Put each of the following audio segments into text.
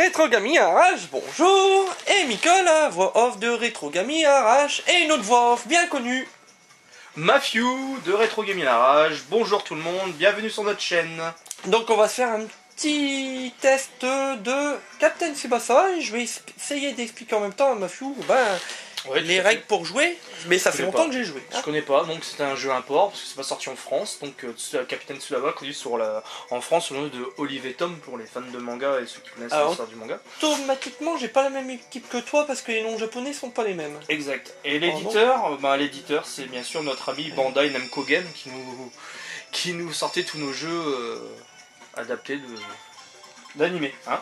Rétrogami Arrache, bonjour, et Mika, voix off de Rétrogami Arrache, et une autre voix off bien connue, Matthew de Retro Gaming Garage. Bonjour tout le monde, bienvenue sur notre chaîne. Donc on va se faire un petit test de Captain Tsubasa, et je vais essayer d'expliquer en même temps à Matthew les règles pour jouer, mais ça fait longtemps que j'ai joué. Je connais pas, donc c'est un jeu import, parce que c'est pas sorti en France, donc Captain Tsubasa connu en France sous le nom de Olive et Tom pour les fans de manga et ceux qui connaissent l'histoire du manga. Automatiquement j'ai pas la même équipe que toi parce que les noms japonais sont pas les mêmes. Exact. Et l'éditeur, c'est bien sûr notre ami Bandai Namco Game qui nous sortait tous nos jeux adaptés d'animé. Hein.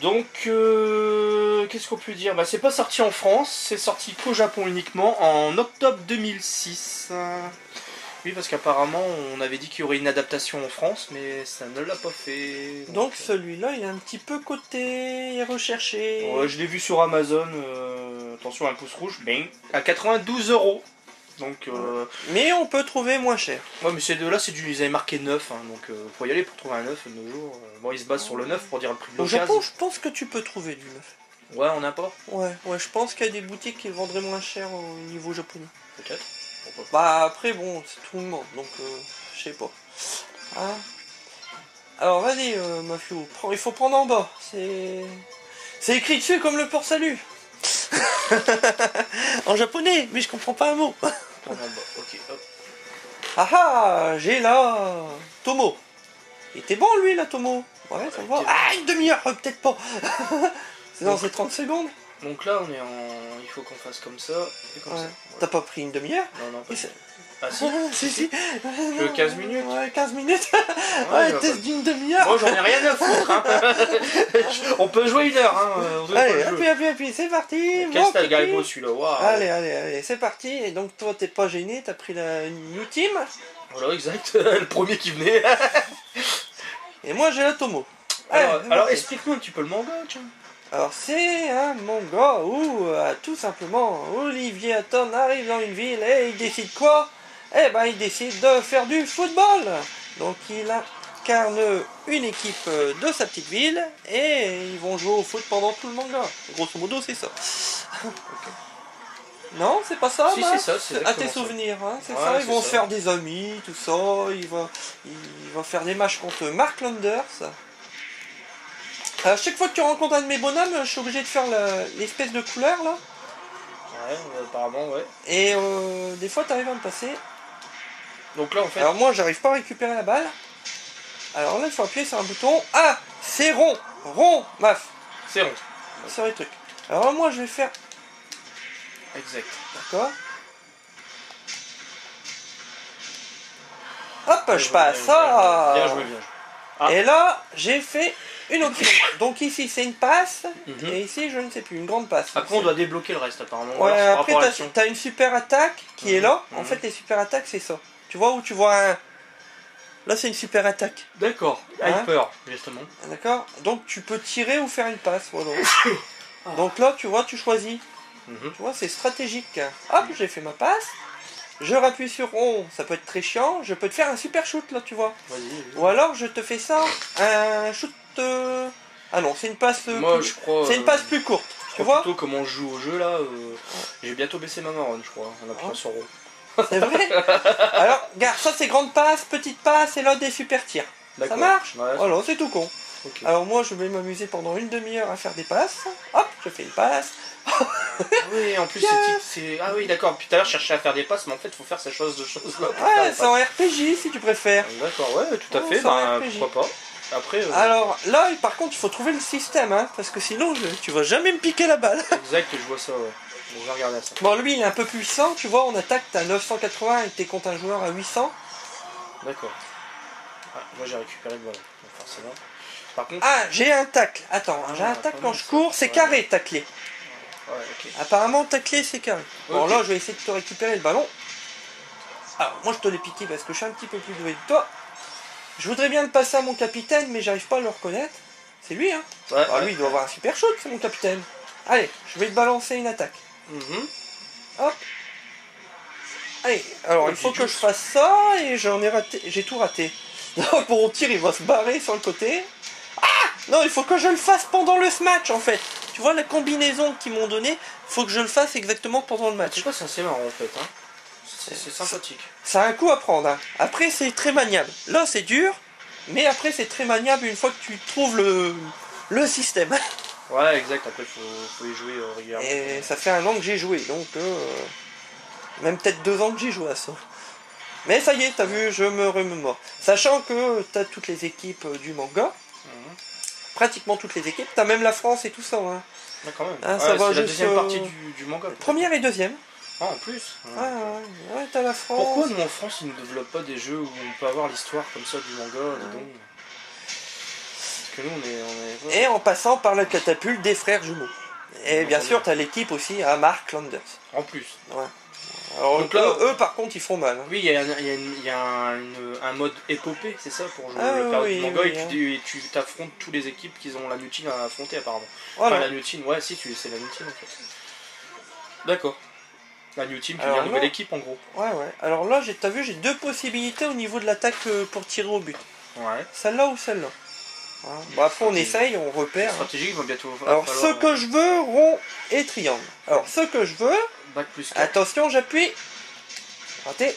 Donc, qu'est-ce qu'on peut dire? C'est pas sorti en France, c'est sorti qu'au Japon uniquement en octobre 2006. Oui, parce qu'apparemment on avait dit qu'il y aurait une adaptation en France, mais ça ne l'a pas fait. Donc celui-là, il est un petit peu coté et recherché. Ouais, je l'ai vu sur Amazon, attention, un pouce rouge, bang, à 92 €. Donc, mais on peut trouver moins cher. Ouais, mais ces deux-là, ils avaient marqué 9, hein, donc faut y aller pour trouver un 9 de nos jours. Bon, ils se basent sur le 9 pour dire le prix de Au l'occasion. Japon, je pense que tu peux trouver du neuf. Ouais, en import. Ouais, je pense qu'il y a des boutiques qui le vendraient moins cher au niveau japonais. Peut-être. Après, bon, c'est tout le monde, donc je sais pas. Hein, alors, vas-y, Matthew, il faut prendre en bas. C'est écrit dessus comme le port salut. En japonais, mais je comprends pas un mot. Prendre en bas, ok, hop. Ah ah, j'ai là Tomo. Il était bon lui là, Tomo. Ouais, ça va. Ah, une demi-heure, peut-être pas. C'est dans ces 30 secondes. Donc là, on est en. Il faut qu'on fasse comme ça et comme ça. Ouais. T'as pas pris une demi-heure? Non, pas. Ah si. Si. Tu veux 15 minutes? Ouais, 15 minutes. Ouais, test d'une demi-heure. Moi, j'en ai rien à foutre. Hein. On peut jouer 1 heure. Hein. Allez, appuie, c'est parti. Qu'est-ce que t'as Garibo celui-là? Wow. Allez, c'est parti. Et donc, toi, t'es pas gêné, t'as pris la New Team. Voilà, exact. Le premier qui venait. Et moi, j'ai la Tomo. Alors explique-nous un petit peu le manga, tiens. Alors c'est un manga où tout simplement Olivier Hatton arrive dans une ville et il décide quoi? Eh ben il décide de faire du football. Donc il incarne une équipe de sa petite ville et ils vont jouer au foot pendant tout le manga. Grosso modo c'est ça. Okay. Non, c'est pas ça? Si, c'est ça, c'est à tes souvenirs, hein, c'est ça. Ils vont se faire des amis, tout ça. Il va faire des matchs contre Mark Landers. À chaque fois que tu rencontres un de mes bonhommes, je suis obligé de faire l'espèce de couleur là. Ouais, apparemment, ouais. Et des fois, tu arrives à me passer. Donc là, en fait. Alors, moi, j'arrive pas à récupérer la balle. Alors là, il faut appuyer sur un bouton. Ah, c'est rond. Rond, maf. C'est rond. C'est le truc. Alors, moi, je vais faire. Exact. D'accord. Hop, je passe ça. Bien joué. Ah. Et là, j'ai fait une autre. Donc ici c'est une passe, et ici je ne sais plus, une grande passe. Après on doit débloquer le reste apparemment. Ouais, après t'as une super attaque qui est là. En fait les super attaques c'est ça. Tu vois où tu vois un... Là c'est une super attaque. D'accord, Hyper, justement. D'accord. Donc tu peux tirer ou faire une passe, voilà. Donc là tu vois, tu choisis. Tu vois, c'est stratégique. Hop, j'ai fait ma passe. Je rappuie sur rond, ça peut être très chiant. Je peux te faire un super shoot là, tu vois. Vas-y. Ou alors je te fais ça, un shoot. Ah non, c'est une passe. Moi, je crois. C'est une passe plus courte. Tu vois. Plutôt comment on joue au jeu là. J'ai bientôt baissé ma marronne, je crois, en appuyant sur rond. C'est vrai. Alors, regarde, ça c'est grande passe, petite passe et là des super tirs. Ça marche. Ouais, voilà, c'est tout con. Okay. Alors moi, je vais m'amuser pendant une demi-heure à faire des passes. Hop, je fais une passe. Oui, en plus c'est... Ah oui, d'accord, puis tout à l'heure je cherchais à faire des passes, mais en fait il faut faire ces choses là. Ouais, c'est en RPG si tu préfères. D'accord, ouais, tout à fait, pourquoi pas. Après, alors là, par contre, il faut trouver le système, hein, parce que sinon tu vas jamais me piquer la balle. Exact, je vois ça, ouais. Je vais regarder ça. Bon, lui il est un peu puissant, tu vois, on attaque, t'as 980 et t'es contre un joueur à 800. D'accord. Ah, moi j'ai récupéré le ballon, donc forcément. Par contre... Ah, j'ai un tacle. Attends, j'ai un tacle quand je cours, c'est carré tacler. Ouais, okay. Apparemment tacler c'est carré. Bon là je vais essayer de te récupérer le ballon. Alors moi je te l'ai piqué parce que je suis un petit peu plus doué que toi. Je voudrais bien le passer à mon capitaine mais j'arrive pas à le reconnaître. C'est lui hein. Ouais, alors lui il doit avoir un super shoot, c'est mon capitaine. Allez, je vais te balancer une attaque. Hop. Allez, alors il faut que je fasse ça et j'en ai raté. J'ai tout raté. Donc mon tir il va se barrer sur le côté. Ah, Non, il faut que je le fasse pendant le match en fait. Tu vois la combinaison qu'ils m'ont donnée, faut que je le fasse exactement pendant le match. C'est quoi, c'est assez marrant en fait, hein. C'est sympathique. Ça a un coup à prendre, hein. Après c'est très maniable. Là c'est dur, mais après c'est très maniable une fois que tu trouves le système. Ouais, exact, après faut y jouer régulièrement. Et ça fait 1 an que j'ai joué, donc même peut-être 2 ans que j'ai joué à ça. Mais ça y est, t'as vu, je me remémore. Sachant que t'as toutes les équipes du manga, pratiquement toutes les équipes, t'as même la France et tout ça. Hein. Ouais, quand même. Hein, ouais, ça va c'est la juste, deuxième partie du manga. Première et deuxième. Ah, en plus. Ouais, t'as la France. Pourquoi nous en France ils ne développent pas des jeux où on peut avoir l'histoire comme ça du manga, dis donc. Parce que nous on est... Et en passant par la catapulte des frères jumeaux. Et bien sûr, t'as l'équipe aussi à Mark Landers. En plus. Ouais. Alors donc là, eux par contre ils font mal. Hein. Oui, il y a un mode épopée, c'est ça, pour jouer le oui, du manga, oui, et tu t'affrontes toutes les équipes qui ont la Nutine à affronter apparemment. Voilà. Enfin la Nutine, ouais si c'est la Nutine en fait. D'accord. La New Team qui Alors vient nouvelle là- équipe en gros. Ouais. Alors là, t'as vu, j'ai 2 possibilités au niveau de l'attaque pour tirer au but. Ouais. Celle-là ou celle-là. Voilà. Bon, après on essaye, on repère. Hein. Stratégique va bientôt. Alors ce que je veux, rond et triangle. Alors ce que je veux, Bac plus 4. attention, j'appuie. Raté.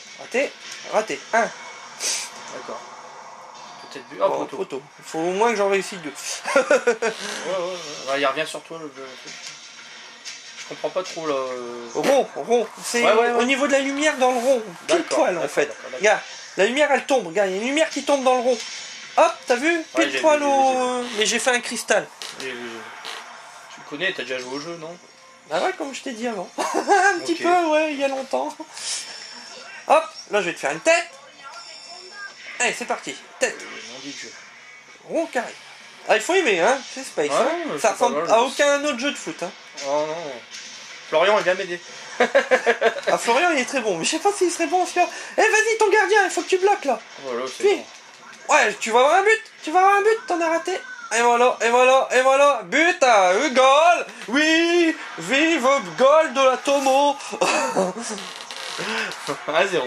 1. D'accord. Peut-être but. Ah, Bon, poteau. poteau. Il faut au moins que j'en réussisse 2. Ouais, il revient sur toi le truc. Je comprends pas trop là. Rond. C'est Ouais. au niveau de la lumière dans le rond. Pile D'accord, poil en d'accord, fait. d'accord. Regarde, la lumière elle tombe. Regarde, il y a une lumière qui tombe dans le rond. Hop, t'as vu? Pile j'ai poil vu, au. Mais j'ai fait un cristal. Tu connais, t'as déjà joué au jeu, non? Bah ouais, comme je t'ai dit avant. Un petit Ok. peu, ouais, il y a longtemps. Hop, là je vais te faire une tête. Allez, c'est parti. Tête, Mon Dieu. rond, carré. Ah, il faut aimer, hein, c'est Space. Ouais, Hein. mais Ça c'est pas ressemble mal, à je aucun autre jeu de foot. Hein. Oh non. Florian, il vient m'aider. Ah, Florian, il est très bon, mais je sais pas s'il serait bon. Eh, vas-y, ton gardien, il faut que tu bloques là. Voilà, c'est Puis, bon. ouais, tu vas avoir un but, t'en as raté. Et voilà, but à Goal. Oui, vive goal de la Tomo. 1-0.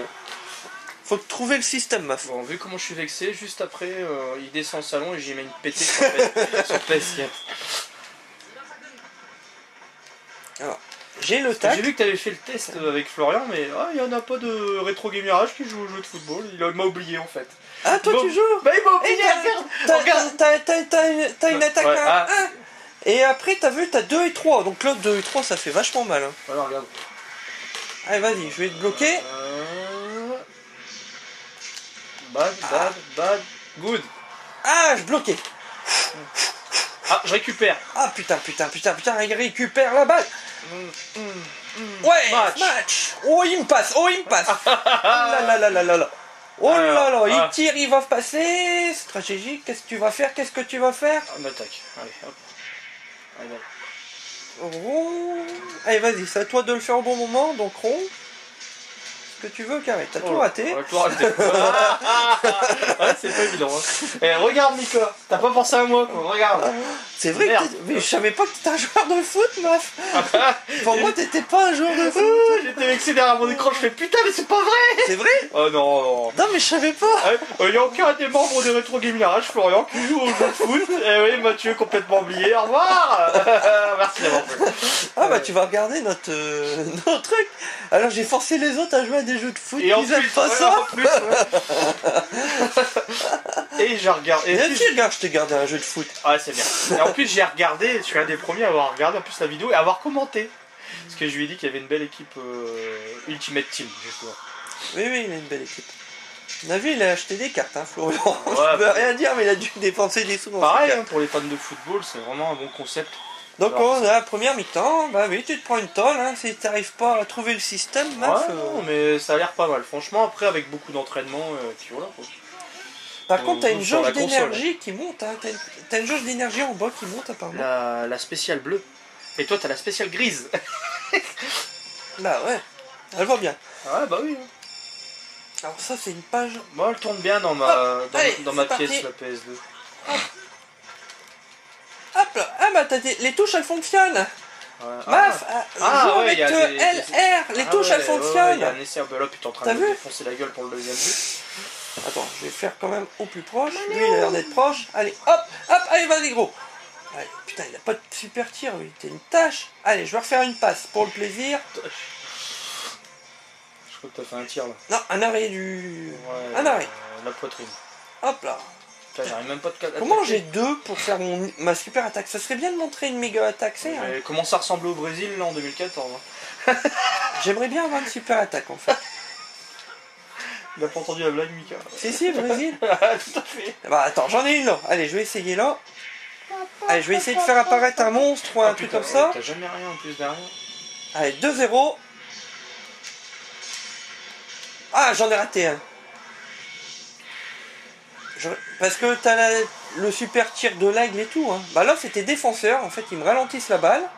Faut trouver le système, meuf. Bon, vu comment je suis vexé, juste après, il descend au salon et j'y mets une pétée sur PS4. Alors, j'ai le tac. J'ai vu que tu avais fait le test avec Florian, mais il n'y en a pas de rétro gamerage qui joue au jeu de football. Il m'a oublié en fait. Ah, toi Bon, tu joues. Bah il m'a Et oublié, regarde. t'as une attaque Ouais, à 1. Et après, t'as vu, t'as 2 et 3. Donc là, 2 et 3, ça fait vachement mal. Hein. Alors regarde. Allez, vas-y, je vais te bloquer. Bad, good. Ah, je bloquais. Ah, je récupère. Ah, putain, il récupère la balle. Ouais, match. Oh, il me passe. Oh là là. Oh là là, il tire, il va passer. Stratégique, qu'est-ce que tu vas faire? On attaque. Allez, hop. Allez, Rond. Allez, vas-y, c'est à toi de le faire au bon moment. Donc rond. Ce que tu veux, carré. T'as tout raté. Ouais, tout raté. Ouais, c'est pas évident. Hein. Eh, regarde, Mika. T'as pas pensé à moi, quoi. Regarde. C'est vrai Merde. que mais je savais pas que t'étais un joueur de foot, meuf. Pour moi, t'étais pas un joueur de foot. J'étais vexé derrière mon écran. Je fais putain, mais c'est pas vrai. C'est vrai? Oh non. Non, mais je savais pas. Il n'y a aucun des membres de Retro Game Garage, Florian, qui joue au jeu de foot. Et oui, Mathieu complètement oublié. Au revoir. Merci d'avoir fait. Ah bah tu vas regarder notre truc. Alors j'ai forcé les autres à jouer à des jeux de foot. Et en Ils aiment plus, pas ouais, ça. en plus, Et j'ai regardé. Et puis regarde, je t'ai gardé un jeu de foot. Ouais, c'est bien. Et en plus, j'ai regardé, je suis un des premiers à avoir regardé en plus la vidéo et à avoir commenté. Parce que je lui ai dit qu'il y avait une belle équipe Ultimate Team, justement. Oui, il a une belle équipe. On a vu, il a acheté des cartes, hein, Florian. Ouais, Je peux rien dire, mais il a dû dépenser des sous dans Pareil, ses hein, cartes. pour les fans de football, c'est vraiment un bon concept. Donc Alors, on a la première mi-temps. Bah oui, tu te prends une tôle. Hein, si t'arrives pas à trouver le système, Ouais, meuf, non, mais ça a l'air pas mal. Franchement, après, avec beaucoup d'entraînement, puis voilà. Quoi. Par contre, t'as une sur la jauge console. d'énergie qui monte. Hein. T'as une jauge d'énergie en bas qui monte apparemment. La spéciale bleue. Et toi, t'as la spéciale grise. Bah ouais, elle va bien. Ouais, bah oui. Alors ça, c'est une page. Moi, elle tourne bien dans ma, allez, dans ma c'est pièce, parti. la PS2. Hop là, ah bah les touches elles fonctionnent. Ouais. Maf, joue ouais, avec y a LR, les touches elles Il fonctionnent. y a un essai, là, puis t'es en train T'as de vu me défoncer la gueule pour le deuxième but. Attends, je vais faire quand même au plus proche. Lui, il a l'air d'être proche. Allez, hop, hop, allez, vas-y, gros. Allez, putain, il a pas de super tir, lui. T'es une tâche. Allez, je vais refaire une passe pour le plaisir. Je crois que t'as fait un tir là. Non, un arrêt du... Ouais, un arrêt. La poitrine. Hop là. Putain, j'arrive même pas de attaquer. Comment j'ai deux pour faire ma super attaque? Ça serait bien de montrer une méga attaque, c'est hein. Comment ça ressemble au Brésil là en 2014 hein. J'aimerais bien avoir une super attaque en fait. Il a pas entendu la blague, Mika. Si, Brésil. Tout à fait. Bah attends, j'en ai une là. Allez, je vais essayer là. Allez, je vais essayer de faire apparaître un monstre ou un truc comme ça. T'as jamais rien en plus derrière. Allez, 2-0. Ah, j'en ai raté un. Parce que t'as le super tir de l'aigle et tout. Hein. Bah là, c'était défenseur. En fait, ils me ralentissent la balle.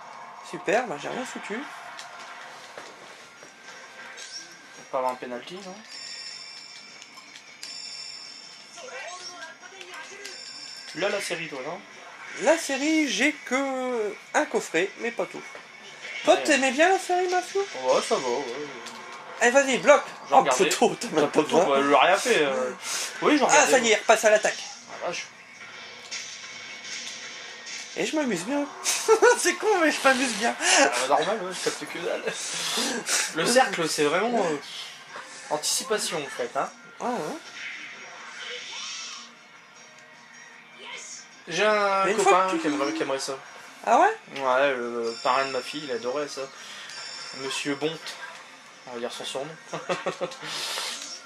Super, bah j'ai rien foutu. On peut avoir un penalty, non? Tu l'as la série, toi, non? La série, j'ai que un coffret, mais pas tout. Toi, Ouais. t'aimais bien la série, Mafio? Ouais, ça va, ouais. Allez, vas-y, bloque. J'ai Oh, regardé. poteau, t'as même pas besoin. Bah, je rien fait. Oui, j'en Ah, ça y est, repasse à l'attaque. Ah, vache. Et je m'amuse bien. C'est con, mais je m'amuse bien. Normal, ouais, je capte que dalle. Le cercle, c'est vraiment anticipation, en fait, hein. Ah, ouais. J'ai un Mais une fois copain que tu- qui aimerait ça. Ah ouais? Ouais, le parrain de ma fille, il adorait ça. Monsieur Bonte, on va dire son surnom.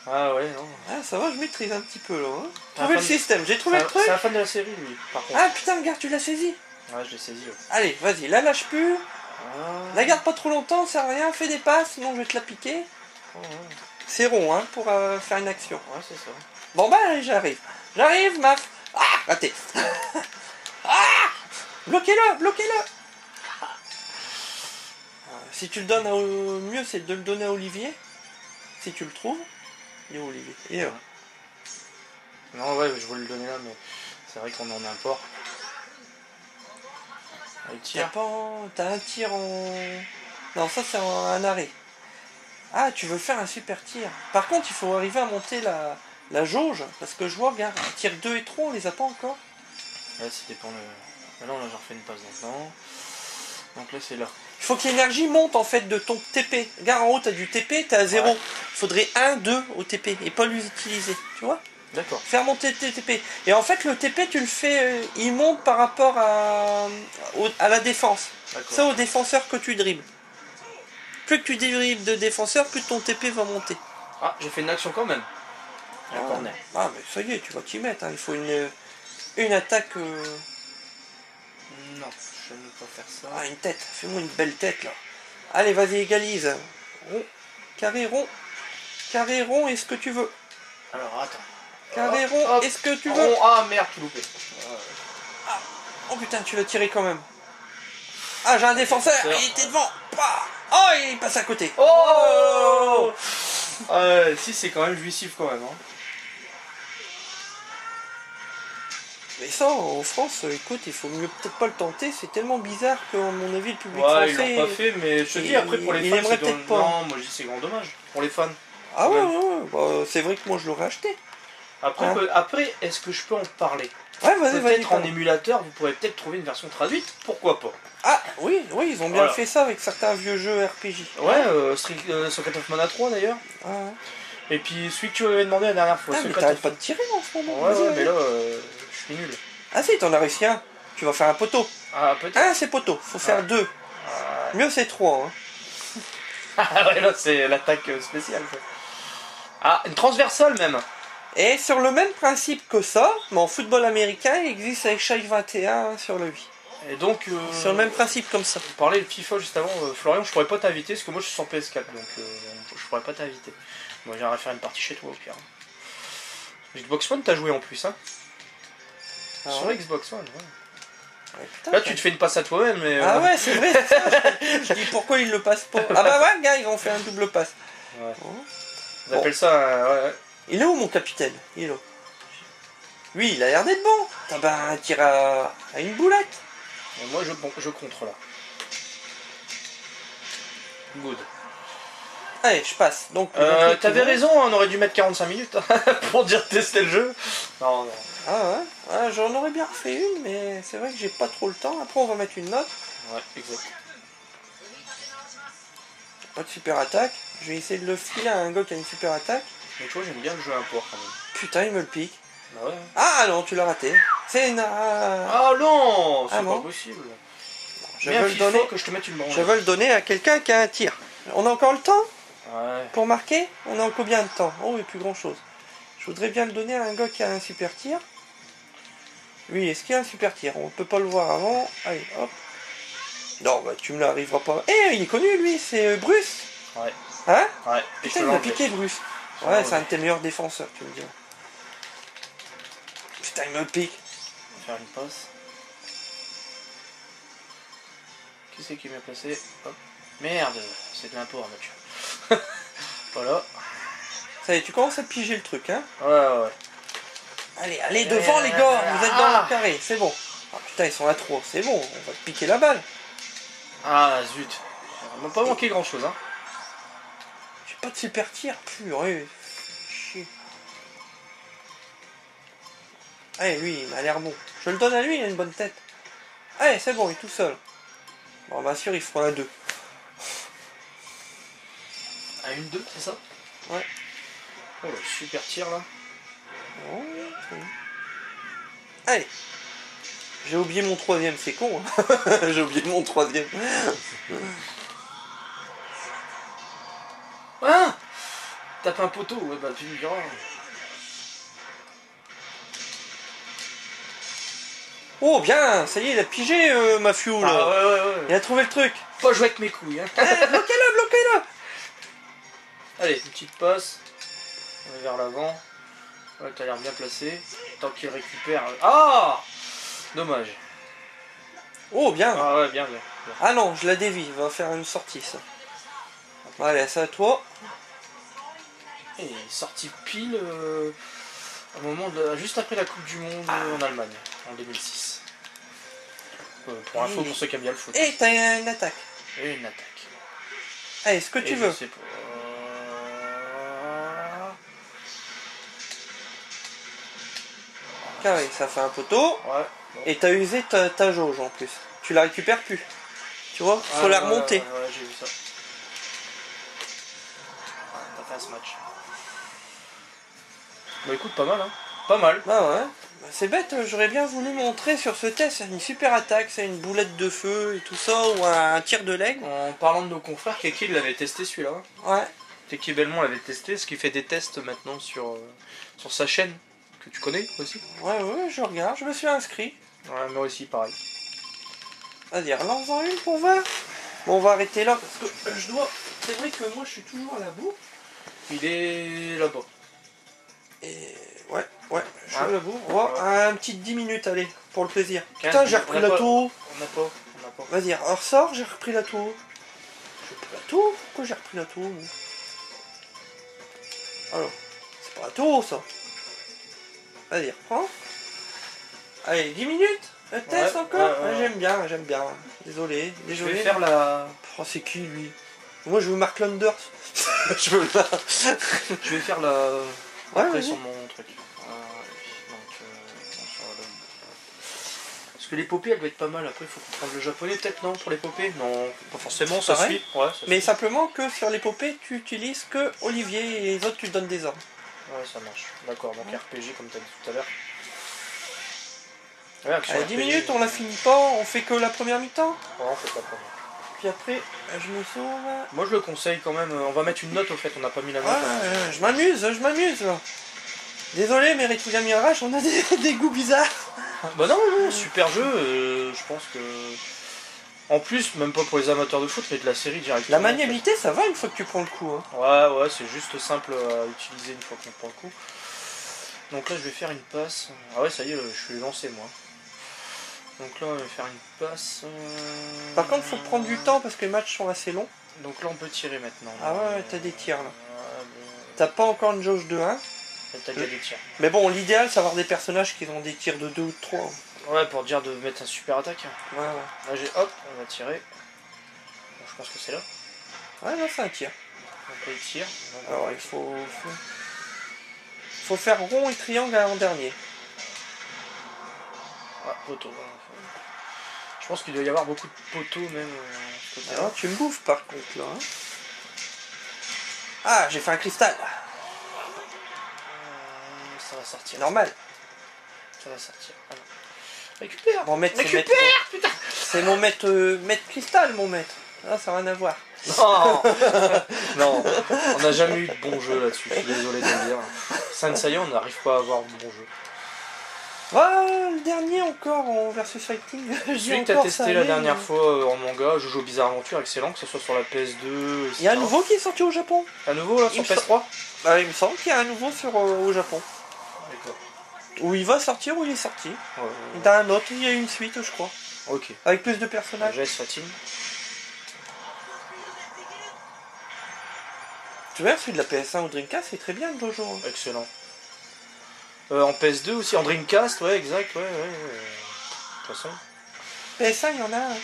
Ah ouais, non. Ah, ça va, je maîtrise un petit peu là. Hein. C'est un Trouvé le fan- système, j'ai trouvé le truc. C'est un fan de la série, lui, par contre. Ah putain, regarde, tu l'as saisi. Ouais, je l'ai saisi. Ouais. Allez, vas-y, la lâche plus. Ah. La garde pas trop longtemps, ça sert à rien. Fais des passes, sinon je vais te la piquer. Ouais, ouais. C'est rond, hein, pour faire une action. Ouais, c'est ça. Bon bah, allez, j'arrive. J'arrive, maf. Ah, raté. Ah, bloquez-le, bloquez-le. Si tu le donnes au mieux, c'est de le donner à Olivier. Si tu le trouves. Il est où, Olivier? Il est là. Non, ouais, je voulais le donner là, mais c'est vrai qu'on en a un port. Il tire. T'as un tir en... Non, ça c'est un arrêt. Ah, tu veux faire un super tir. Par contre, il faut arriver à monter la jauge. Parce que je vois, regarde, tir 2 et 3, on les a pas encore. Ouais, ça dépend le... Là, on a genre fait une passe maintenant. Donc là, c'est là. Il faut que l'énergie monte en fait de ton TP. Regarde, en haut, t'as du TP, t'es à 0. Ouais. Il faudrait 1, 2 au TP et pas l'utiliser. Tu vois? D'accord. Faire monter tes TP. Et en fait, le TP, tu le fais, il monte par rapport à la défense. Ça, au défenseur que tu dribbles. Plus que tu dribbles de défenseur, plus ton TP va monter. Ah, j'ai fait une action quand même. La corner. Ah, mais ça y est, tu vas t'y mettre. Hein. Il faut une attaque. Non, je ne peux pas faire ça. Ah, une tête. Fais-moi une belle tête là. Allez, vas-y, égalise. Rond, carré rond, est-ce que tu veux? Alors, attends. Carré Hop, rond, hop. est-ce que tu veux? Rond. Ah, merde, tout loupé. Oh putain, tu l'as tiré quand même. Ah, j'ai un défenseur, il était devant. Oh, il passe à côté. Oh, si, c'est quand même jouissif quand même. Hein. Mais ça, en France, écoute, il faut mieux peut-être pas le tenter. C'est tellement bizarre que, à mon avis, le public Ouais, français... ils l'ont pas fait, mais je te dis, après pour les il fans, aimerait c'est peut-être pas. Non, moi je dis c'est grand dommage. Pour les fans. Ah ouais, bah, c'est vrai que moi je l'aurais acheté. Après, Hein. après est-ce que je peux en parler? Ouais, vas-y, vas-y. Peut-être en émulateur, vous pourrez peut-être trouver une version traduite, pourquoi pas? Ah, oui, ils ont bien Voilà. fait ça avec certains vieux jeux RPG. Ouais, Secret of Mana 3 d'ailleurs. Ah, ouais. Et puis celui que tu m'avais demandé la dernière fois. Ah, mais Secret t'arrêtes of- pas de tirer en ce moment. Ouais, Vas-y, ouais, vas-y. mais là, je suis nul. Ah si, t'en as réussi un. Tu vas faire un poteau. Ah, peut-être. Ah, c'est poteau. Faut faire 2. Mieux, c'est 3. Hein. Ah ouais, là, c'est l'attaque spéciale. Ça. Ah, une transversale même. Et sur le même principe que ça, mais en football américain, il existe avec Shake 21 sur le Wii. Et donc... Sur le même principe comme ça. On parlait de FIFA juste avant. Florian, je pourrais pas t'inviter parce que moi je suis sur PS4, donc je pourrais pas t'inviter. Moi j'aimerais faire une partie chez toi au pire. Xbox One, t'as joué en plus, hein? Ah Sur ouais. Xbox One, ouais. Ouais, putain, Là tu te fais une passe à toi-même, mais... Ah ouais, c'est vrai. Ça, je dis pourquoi ils le passent pas. Ah bah ouais, gars, ils ont fait un double passe. Ouais. Bon. On appelle ça... ouais. Il est où mon capitaine? Il est là. Lui, il a l'air d'être bon. Ah bah, un tir à une boulette. Et moi je contre là. Good. Allez, je passe. Donc, le truc t'avais qui va- raison, on aurait dû mettre 45 minutes pour dire tester le jeu. Non, non. Ah ouais, ouais, j'en aurais bien refait une, mais c'est vrai que j'ai pas trop le temps. Après, on va mettre une note. Ouais, exact. Pas de super attaque. Je vais essayer de le filer à un gars qui a une super attaque. Mais tu vois, j'aime bien le jeu à poire quand même. Putain, il me le pique. Bah ouais. Ah non, tu l'as raté. C'est une... Ah non, c'est Ah pas bon possible. Je Mais veux un le FIFA donner. que je te mette une branle. Je veux le donner à quelqu'un qui a un tir. On a encore le temps Ouais. pour marquer? On a encore combien de temps? Oh, il n'y a plus grand chose. Je voudrais bien le donner à un gars qui a un super tir. Lui, est-ce qu'il a un super tir? On peut pas le voir avant. Allez, hop. Non, bah tu me l'arriveras pas. Eh, il est connu lui, c'est Bruce. Ouais. Hein? Ouais. Putain, il m'a piqué Bruce. Ouais, c'est un de tes meilleurs défenseurs, tu me dis. Putain, il me pique. On va faire une passe. Qui c'est qui m'a placé? Hop. Merde, c'est de l'impôt, Mathieu. Voilà. Ça y est, tu commences à piger le truc, hein? Ouais, ouais. Allez, allez, devant les gars, vous êtes dans le carré, c'est bon. Ah putain, ils sont à 3, c'est bon, on va te piquer la balle. Ah zut. On m'a pas manqué grand chose, hein. J'ai pas de super tir, purée. Chier. Allez, lui, il m'a l'air bon. Je le donne à lui, il a une bonne tête. Allez, c'est bon, il est tout seul. Bon, bien sûr, il fera un 2. À une 2, c'est ça? Ouais. Oh, le super tir là. Oh, oui. Allez. J'ai oublié mon troisième, c'est con. Hein. J'ai oublié mon troisième. Ah, tape un poteau, ouais, bah tu me diras. Oh, bien, ça y est, il a pigé, Mafiou, là. Ah ouais, ouais, ouais. Il a trouvé le truc. Pas jouer avec mes couilles, hein. Allez, bloquez-le, bloquez-le. Allez, une petite passe. On est vers l'avant. Ouais, t'as l'air bien placé. Tant qu'il récupère. Ah, dommage. Oh, bien. Ah ouais, bien, bien. Ah non, je la dévie, il va faire une sortie, ça. Allez, ça à toi. Et il est sorti pile au moment juste après la Coupe du Monde en Allemagne, en 2006. Pour info, pour ceux qui aiment bien le foot. Et t'as une attaque. Et une attaque. Allez, ce que tu Et veux. je sais pas. Carré, ça fait un poteau. Ouais. Bon. Et t'as usé ta jauge en plus. Tu la récupères plus. Tu vois, faut la remonter. Ouais, j'ai vu ça. T'as fait ce match. Bah écoute, pas mal, hein. Pas mal. Bah ouais. Bah, c'est bête, j'aurais bien voulu montrer sur ce test une super attaque, c'est une boulette de feu et tout ça, ou un tir de l'aigle. En parlant de nos confrères, Keki l'avait testé celui-là. Ouais. Keki Belmont l'avait testé, ce qui fait des tests maintenant sur sa chaîne, que tu connais aussi. Ouais, ouais, je regarde, je me suis inscrit. Ouais, moi aussi, pareil. Vas-y, relance-en une pour voir. Bon, on va arrêter là parce que je dois. C'est vrai que moi je suis toujours à la bourre. Il est là-bas. Et ouais, je suis Ouais. à la bourre. On va un petit 10 minutes, allez, pour le plaisir. 15 Putain, j'ai minutes. repris On a la pas- tour. On n'a pas. Vas-y, ressort, j'ai repris la tour. J'ai repris la tour? Pourquoi j'ai repris la tour moi? Alors, c'est pas la tour ça. Vas-y, reprends. Allez, 10 minutes. Le test Ouais, encore. ouais, ouais. Ah, j'aime bien. Désolé, Je désolé. vais faire la. Oh, c'est qui lui? Moi je veux Mark Landers. Je veux là. Je vais faire la. Ouais, Après vas-y. sur mon truc. Donc, sur la- Parce que l'épopée elle doit être pas mal. Après, il faut comprendre le japonais, peut-être, non? Pour l'épopée? Non, pas forcément, ça Pareil. suit. Ouais, ça Mais suit. simplement que sur l'épopée, tu utilises que Olivier et les autres, tu donnes des ordres. Ouais, ça marche. D'accord, donc RPG, comme tu as dit tout à l'heure. Ouais, action Allez, 10 RPG. minutes, on la finit pas, on fait que la première mi-temps. Ouais, on fait pas de problème. Puis après, je me sauve. Moi, je le conseille quand même. On va mettre une note au fait, on n'a pas mis la note. Ouais, je m'amuse là. Désolé, mais Requiem Mirage, on a des goûts bizarres. Bah non, non, super jeu. Je pense que. En plus, même pas pour les amateurs de foot, mais de la série directement. La maniabilité, ça va une fois que tu prends le coup. Hein. Ouais, ouais, c'est juste simple à utiliser une fois qu'on prend le coup. Donc là, je vais faire une passe. Ah ouais, ça y est, je suis lancé moi. Donc là, on va faire une passe. Par contre, faut prendre du temps parce que les matchs sont assez longs. Donc là, on peut tirer maintenant. Ah ouais, t'as des tirs là. Ouais, T'as pas encore une jauge de 1. t'as déjà des tirs. Mais bon, l'idéal, c'est avoir des personnages qui ont des tirs de 2 ou de 3. Ouais, pour dire de mettre un super attaque. Ouais, ouais. Là, j'ai hop, on va tirer. Bon, je pense que c'est là. Ouais, là, c'est un tir. Donc là, il tire. Alors il faut faire rond et triangle en dernier. Ah, poteau. Voilà. Je pense qu'il doit y avoir beaucoup de poteaux même. Alors tu me bouffes par contre là. Hein. Ah, j'ai fait un cristal. Ça va sortir. Normal. Ça va sortir. Ah, récupère. Mon maître, Récupère, putain. c'est mon maître cristal, mon maître. Ah, ça n'a rien à voir. Non, non, on n'a jamais eu de bon jeu là-dessus, je suis désolé de le dire. Saint-Seiya, on n'arrive pas à avoir de bon jeu. Ah, le dernier encore en versus fighting. Celui que tu as testé la dernière fois en manga, Jojo Bizarre Aventure, excellent, que ce soit sur la PS2. Il y a un nouveau qui est sorti au Japon. Un nouveau là sur PS3 Bah, il me semble qu'il y a un nouveau au Japon. D'accord. Où il va sortir, où il est sorti. Ouais. Dans un autre, il y a une suite, je crois. Ok. Avec plus de personnages. JS Fatine. Tu vois, celui de la PS1 ou Dreamcast, c'est très bien le Jojo. Hein. Excellent. En PS2 aussi, en Dreamcast, ouais, exact, ouais. De toute façon. PS1, il y en a un.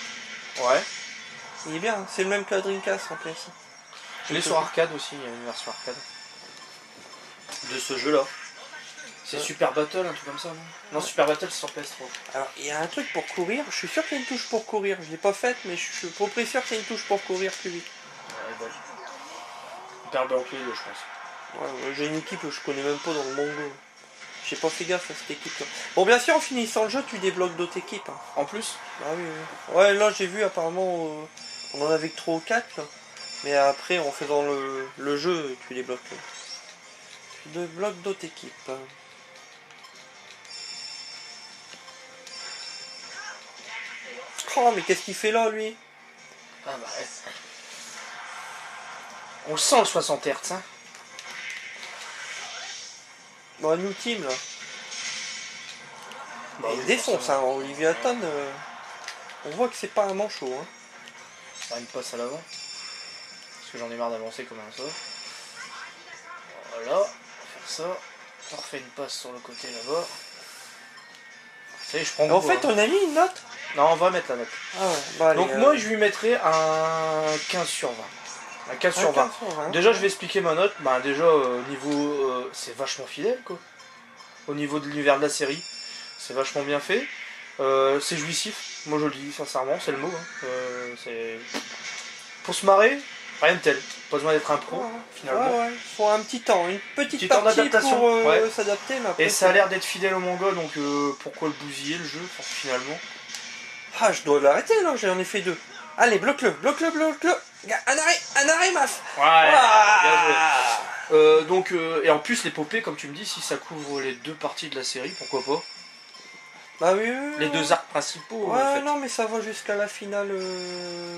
Ouais. Il est bien, hein. C'est le même que la Dreamcast en PS1. Je l'ai sur arcade aussi, il y a une version arcade. De ce jeu-là. C'est Super Battle, un truc comme ça, non? Non, Super Battle, c'est sur PS3. Alors, il y a un truc pour courir. Je suis sûr qu'il y a une touche pour courir. Je l'ai pas faite, mais je suis pas près sûr qu'il y a une touche pour courir plus vite. Ouais, bah. Hyper bien tous les deux, je pense. Ouais, j'ai une équipe que je connais même pas dans le Mongo. J'ai pas fait gaffe à cette équipe-là. Bon, bien sûr, en finissant le jeu, tu débloques d'autres équipes. Hein. En plus? Ah oui, oui. Ouais, là, j'ai vu, apparemment, on en avait que 3 ou 4, là. Mais après, en faisant le jeu, tu débloques. Tu débloques d'autres équipes. Oh, mais qu'est-ce qu'il fait là, lui? Ah bah ouais. On le sent le 60 Hz, hein. Bon, un new team, là. Bah, il défonce, hein. Olivier Hatton, on voit que c'est pas un manchot, hein. Faire une passe à l'avant. Parce que j'en ai marre d'avancer comme un saut. Voilà. On va faire ça. On refait une passe sur le côté là-bas. Ça y est, je prends En fait, on a mis une note. Non, on va mettre la note. Ah ouais, bah, allez, donc moi, je lui mettrais un 15 sur 20. Un 15 sur 20. 15 sur 20. Déjà, je vais expliquer ma note. Bah, déjà, niveau... c'est vachement fidèle, quoi. Au niveau de l'univers de la série. C'est vachement bien fait. C'est jouissif. Moi, je le dis sincèrement, c'est le mot. Hein. C'est... Pour se marrer, rien de tel. Pas besoin d'être un pro, finalement. Ouais, faut un petit temps, une petite temps partie d'adaptation, pour ouais. s'adapter. Mais après, Et ça a l'air d'être fidèle au manga, donc pourquoi le bousiller, le jeu, finalement? Ah, je dois l'arrêter, là, j'en ai fait 2. Allez, bloque-le. Un arrêt, maf. Ouais, Ah bien joué. Donc, et en plus, l'épopée, comme tu me dis, si ça couvre les 2 parties de la série, pourquoi pas? Bah oui, les 2 arcs principaux, ouais, en fait. non, mais ça va jusqu'à la finale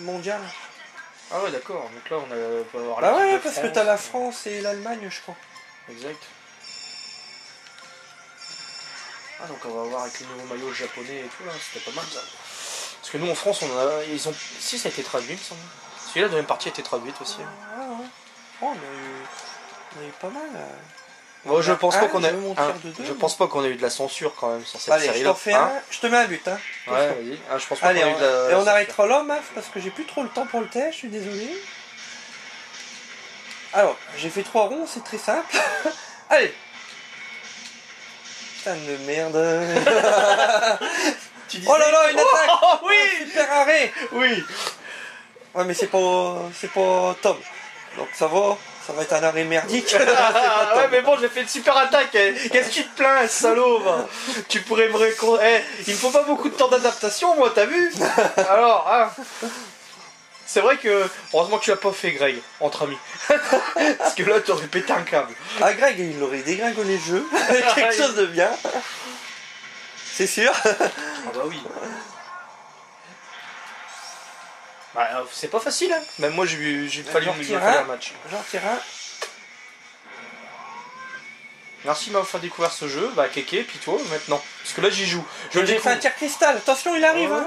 mondiale. Ah ouais, d'accord, donc là, on va avoir Bah ouais, de parce France, que t'as la France et l'Allemagne, je crois. Exact. Ah, donc on va voir avec les nouveaux maillots japonais et tout, là, c'était pas mal, ça. Parce que nous, en France, ils ont... Si, ça a été traduit, il me semble. Celui-là, la deuxième partie a été traduite aussi. Ouais. Oh, on a eu pas mal. Moi, je pense pas qu'on a... je pense pas qu'on a eu de la censure, quand même, sur cette Allez, série-là. je t'en fais un, je te mets un but, hein. Ouais, vas-y. Ah, je pense pas Allez, qu'on a eu de la... et on arrêtera là, maf, parce que j'ai plus trop le temps pour le test, je suis désolé. Alors, j'ai fait 3 ronds, c'est très simple. Allez. Putain de merde. Oh là là, une attaque. Oh, oui. Super arrêt. Oui. Ouais, mais c'est pas Tom. Donc ça va être un arrêt merdique. Ah, ouais, mais bon, j'ai fait une super attaque. Hein. Qu'est-ce que tu te plains, salaud va. Tu pourrais me réconcilier. Il me faut pas beaucoup de temps d'adaptation, moi, t'as vu? Alors, hein. C'est vrai que, heureusement que tu l'as pas fait, Greg, entre amis. Parce que là, tu aurais pété un câble. Ah, Greg, il aurait dégringolé le jeu. Quelque chose de bien. C'est sûr. Ah bah oui. Bah, c'est pas facile, hein. Même moi, j'ai fallu un match. J'en tire un. Merci de m'avoir découvert ce jeu. Bah, Kéké, puis toi, maintenant. Parce que là, j'y joue. J'ai fait un tir cristal. Attention, il arrive. Hein.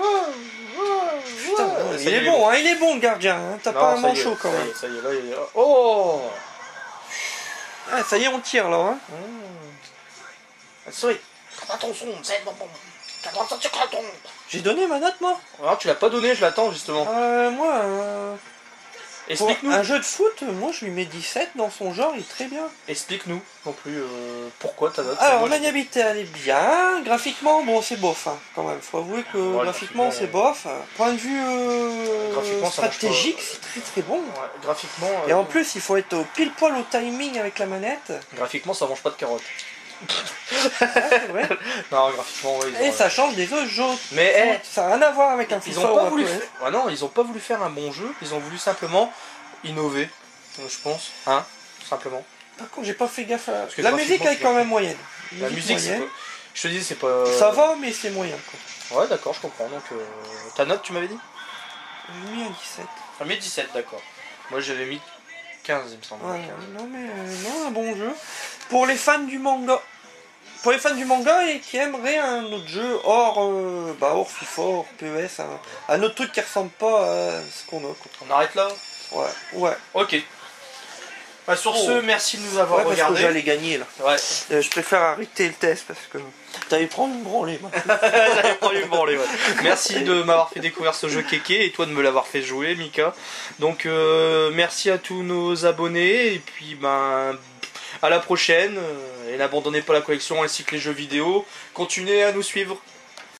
Putain, il est bon, hein, il est bon le gardien. Hein. T'as pas un manchot quand même. Ça y est, là, il est... Oh. Ah, ça y est, on tire là. Hein. Souris. Attention, c'est bon. J'ai donné ma note, moi. Alors, tu l'as pas donné, je l'attends justement. Moi, Explique-nous. Un jeu de foot, moi je lui mets 17 dans son genre, il est très bien. Explique-nous non plus pourquoi ta note. Alors, Moi, maniabilité, elle est bien. Graphiquement, bon, c'est bof, hein, quand même. Faut avouer que Ouais, graphiquement, c'est bof. Point de vue Graphiquement, ça marche stratégique, pas. c'est très très bon. Ouais, graphiquement. Et en plus, il faut être pile poil au timing avec la manette. Graphiquement, ça mange pas de carottes. C'est vrai. Non, graphiquement, ouais. Et ça change des autres jeux. Mais Ça n'a rien à voir avec un ils FIFA ont ou pas un voulu. PS. Ah non, ils ont pas voulu faire un bon jeu. Ils ont voulu simplement innover, je pense. Hein, simplement. Par contre, j'ai pas fait gaffe à... que La musique, elle est quand même moyenne. La musique, c'est moyenne. pas... Je te dis, c'est pas. Ça va, mais c'est moyen, quoi. Ouais, d'accord, je comprends. Donc, ta note, tu m'avais dit? J'ai mis un 17. J'ai mis 17, d'accord. Moi, j'avais mis 15, il me semble. Ouais, non, mais non, un bon jeu. Pour les fans du manga. Pour les fans du manga et qui aimeraient un autre jeu hors FIFA, hors PES, un autre truc qui ressemble pas à ce qu'on a, quoi. On arrête là? Ouais. Ok. Bah, sur ce, merci de nous avoir Parce que regardé. j'allais gagner là. Ouais. Je préfère arrêter le test parce que t'allais prendre une branlée. J'avais pas eu le branler, ouais. Merci de m'avoir fait découvrir ce jeu Kéké et toi de me l'avoir fait jouer, Mika. Donc merci à tous nos abonnés et puis ben à la prochaine. Et n'abandonnez pas la collection ainsi que les jeux vidéo. Continuez à nous suivre.